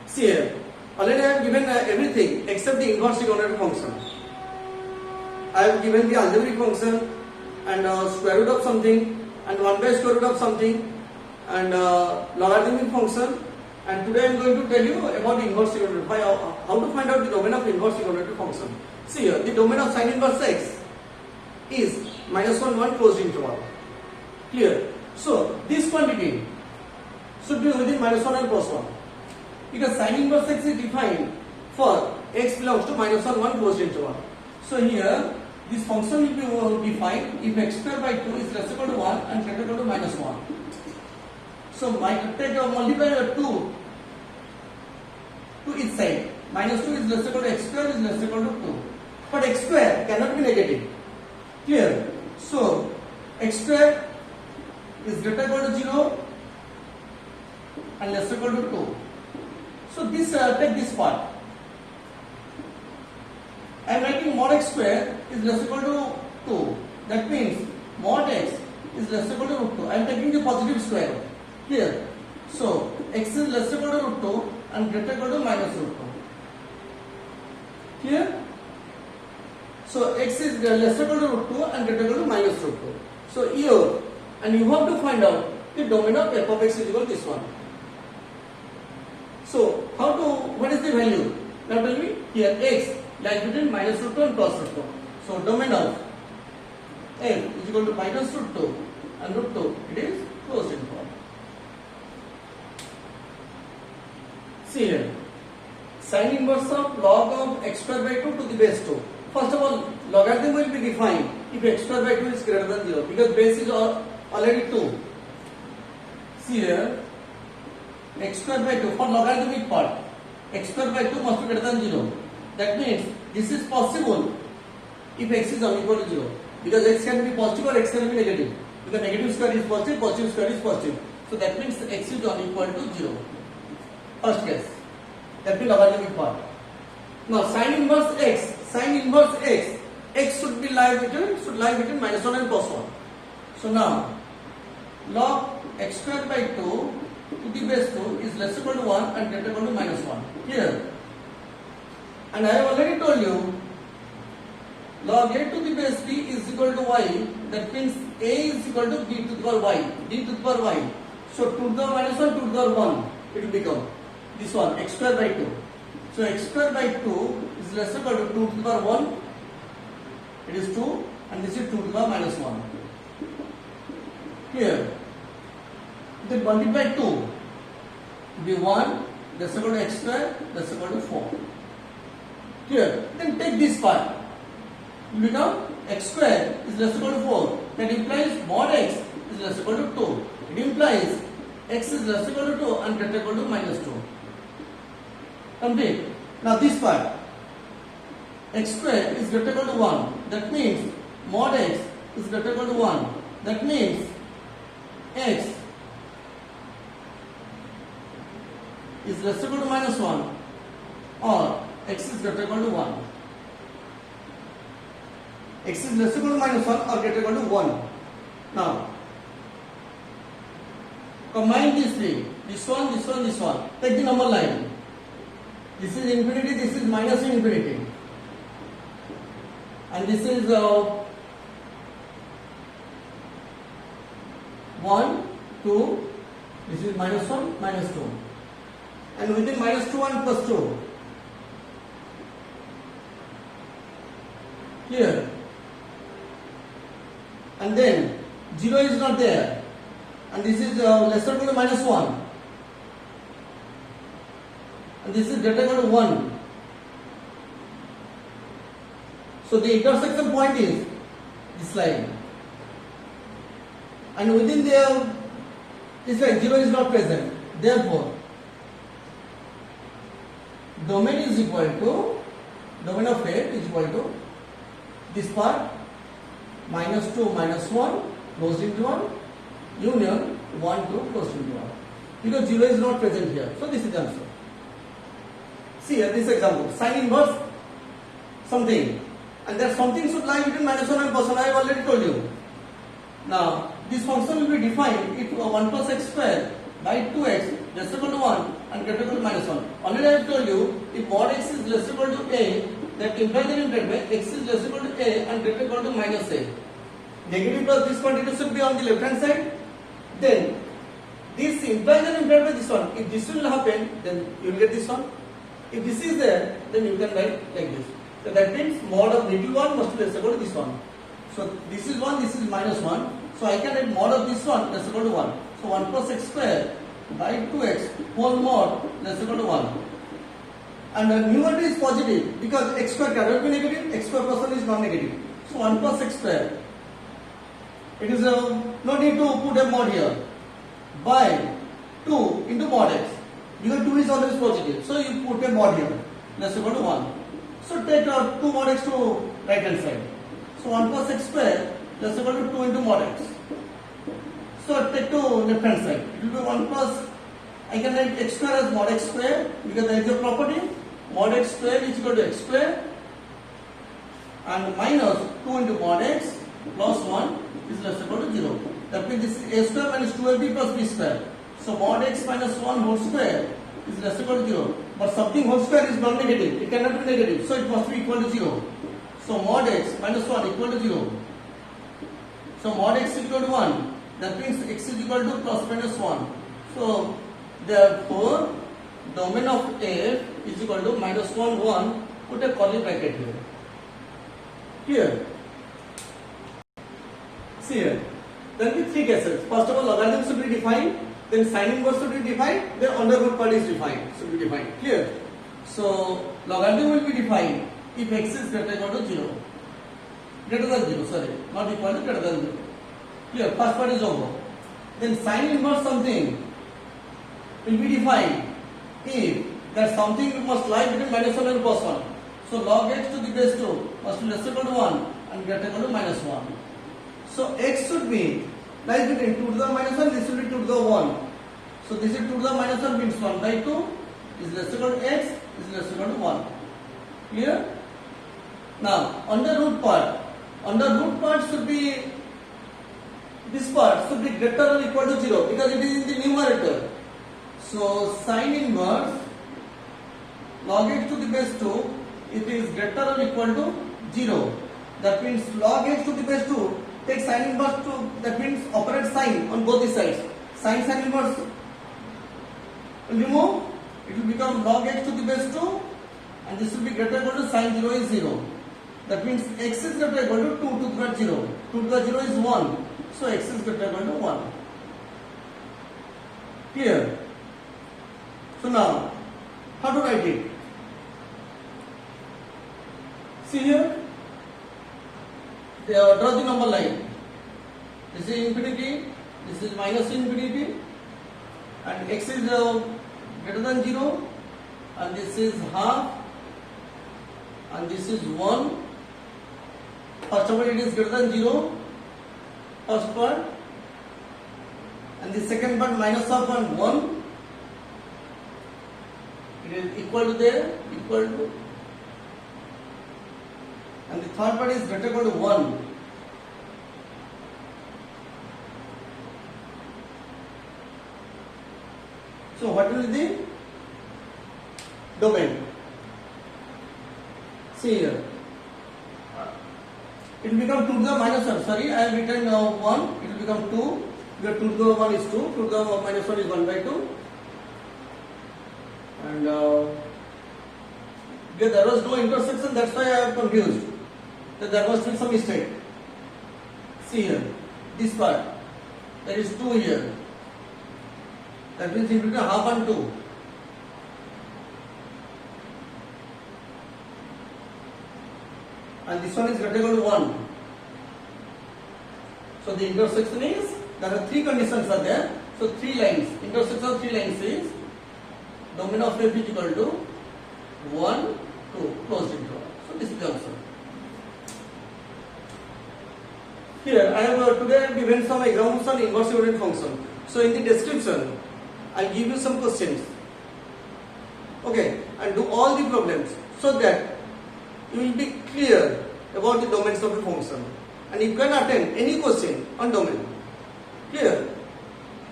See here, already I have given everything except the inverse trigonometric function. I have given the algebraic function and square root of something and 1 by square root of something and logarithmic function, and today I am going to tell you about the inverse trigonometry, how to find out the domain of inverse trigonometric function. See here, the domain of sin inverse x is -1 1 closed interval. Clear? So this quantity should be within -1 and +1, because sin inverse x is defined for x belongs to -1 1 closed interval. So here this function will be defined if x square by 2 is less equal to 1 and greater equal to -1. So multiply 2 to each side. -2 is less equal to x square is less equal to 2. But x square cannot be negative. Clear? So x square is greater equal to 0 and less equal to 2. So this take this part. I am writing mod x square is less equal to 2. That means mod x is less equal to √2. I am taking the positive square. Clear? So x is less equal to √2 and greater equal to -√2. Clear? So x is less equal to √2 and greater equal to -√2. So here, and you have to find out the domain of f of x is equal to this one. So what is the value? Now tell me, here x lies between -√2 and +√2. So domain of f is equal to -√2 and √2, it is closed interval. See here, sin inverse of log of x square by 2 to the base 2. First of all, logarithm will be defined if x square by 2 is greater than 0, because base is already 2. See here, x square by 2 for logarithmic part, x square by 2 must be greater than 0. That means this is possible if x is unequal to 0, because x can be positive or x can be negative. Because negative square is positive, positive square is positive. So that means x is unequal to 0. First case, that will logarithmic part. Now sin inverse x, x should lie between -1 and +1. So now log x square by 2 to the base 2 is less equal to 1 and greater equal to -1. Here, and I have already told you log a to the base b is equal to y. That means a is equal to b to the power y, d to the power y. So 2 to the power -1, 2 to the power 1, it will become this one, x square by 2. So x square by 2 is less equal to 2 to the power 1, it is 2, and this is 2 to the power -1. Here, then multiply 2 to be 1, that's equal to x square, that's equal to 4. Here, then take this part. You become x square is less equal to 4. That implies mod x is less equal to 2. It implies x is less equal to 2 and greater equal to -2. Complete. Now this part, x square is greater equal to 1. That means mod x is greater equal to 1. That means x is less equal to -1 or x is greater equal to 1. X is less equal to -1 or greater equal to 1. Now combine these three. This one, this one, this one. Take the number line. This is infinity, this is minus infinity. And this is 1, 2, this is -1, -2. And within -2 and +2. Here. And then 0 is not there. And this is lesser equal to -1. And this is greater equal to 1. So the intersection point is this line. And within there, this line 0 is not present. Therefore, domain is equal to, domain of A is equal to this part -2 -1 closed interval union 1 2 closed interval, because 0 is not present here. So this is the answer. See here this example, sin inverse something, and that something should lie between -1 and +1. I have already told you. Now this function will be defined if 1 plus x square by 2x less equal to 1 and greater than minus 1. Already I have told you, if mod x is less equal to a, that implies that in that way x is less equal to a and greater equal to minus a. Negative plus this quantity should be on the left hand side. Then this implies and implied by this one. If this will happen, then you will get this one. If this is there, then you can write like this. So that means mod of negative 1 must be less equal to this one. So this is 1, this is minus 1. So I can write mod of this one less equal to 1. So 1 plus x square by 2x whole mod less equal to 1. And the numerator is positive because x square cannot be negative, x square plus 1 is non-negative. So 1 plus x square. It is no need to put a mod here. By 2 into mod x. Because 2 is always positive. So you put a mod here. Less equal to 1. So take 2 mod x to right hand side. So 1 plus x square less equal to 2 into mod x. So take to left hand side. It will be 1 plus, I can write x square as mod x square because there is a property. Mod x square is equal to x square and minus 2 into mod x plus 1 is less equal to 0. That means this is a square minus 2ab plus b square. So mod x minus 1 whole square is less equal to 0. But something whole square is non-negative. It cannot be negative. So it must be equal to 0. So mod x minus 1 equal to 0. So mod x is equal to 1. That means x is equal to plus minus 1. So therefore domain of f is equal to minus 1 1. Put a curly bracket here. Here. See here. There will be three cases. First of all, logarithm should be defined. Then sine inverse should be defined. Then under root part is defined. Should be defined. Clear? So logarithm will be defined if x is greater than or equal to 0. Greater than 0. Sorry, not equal to greater than 0. Clear? First part is over. Then sine inverse something will be defined if that something must lie between minus 1 and plus 1. So log x to the base 2 must be less equal to 1 and greater equal to minus 1. So x should be lies between 2 to the minus 1, this will be 2 to the 1. So this is 2 to the minus 1 means 1 by 2 is less equal to x is less equal to 1. Clear? Now under root part should be, this part should be greater or equal to 0 because it is in the numerator. So sine inverse log x to the base 2, it is greater or equal to 0. That means log x to the base 2, take sine inverse to, that means operate sine on both the sides. Sine inverse will remove, it will become log x to the base 2 and this will be greater or equal to sine 0 is 0. That means x is greater or equal to 2 to the power 0. 2 to the 0 is 1. So x is greater or equal to 1. Clear? So now, how to write it? See here, draw the number line. This is infinity, this is minus infinity, and x is greater than 0, and this is half, and this is 1. First of all, it is greater than 0, first part, and the second part minus of 1. It is equal to there, equal to, and the third part is greater equal to 1. So what will be the domain? See here. It will become 2 to the minus 1. Sorry, I have written 1. It will become 2. Because 2 to the 1 is 2. 2 to the minus 1 is 1 by 2. And because there was no intersection, that's why I am confused. That there was some mistake. See here, this part, there is 2 here. That means in between half and 2. And this one is greater equal to 1. So the intersection is, there are 3 conditions are there. So 3 lines, intersection of 3 lines is domain of f is equal to 1, 2, closed interval. So this is the answer. Here I have today given some examples on inverse unit function. So in the description I will give you some questions. Okay, and do all the problems so that you will be clear about the domains of the function and you can attend any question on domain. Clear?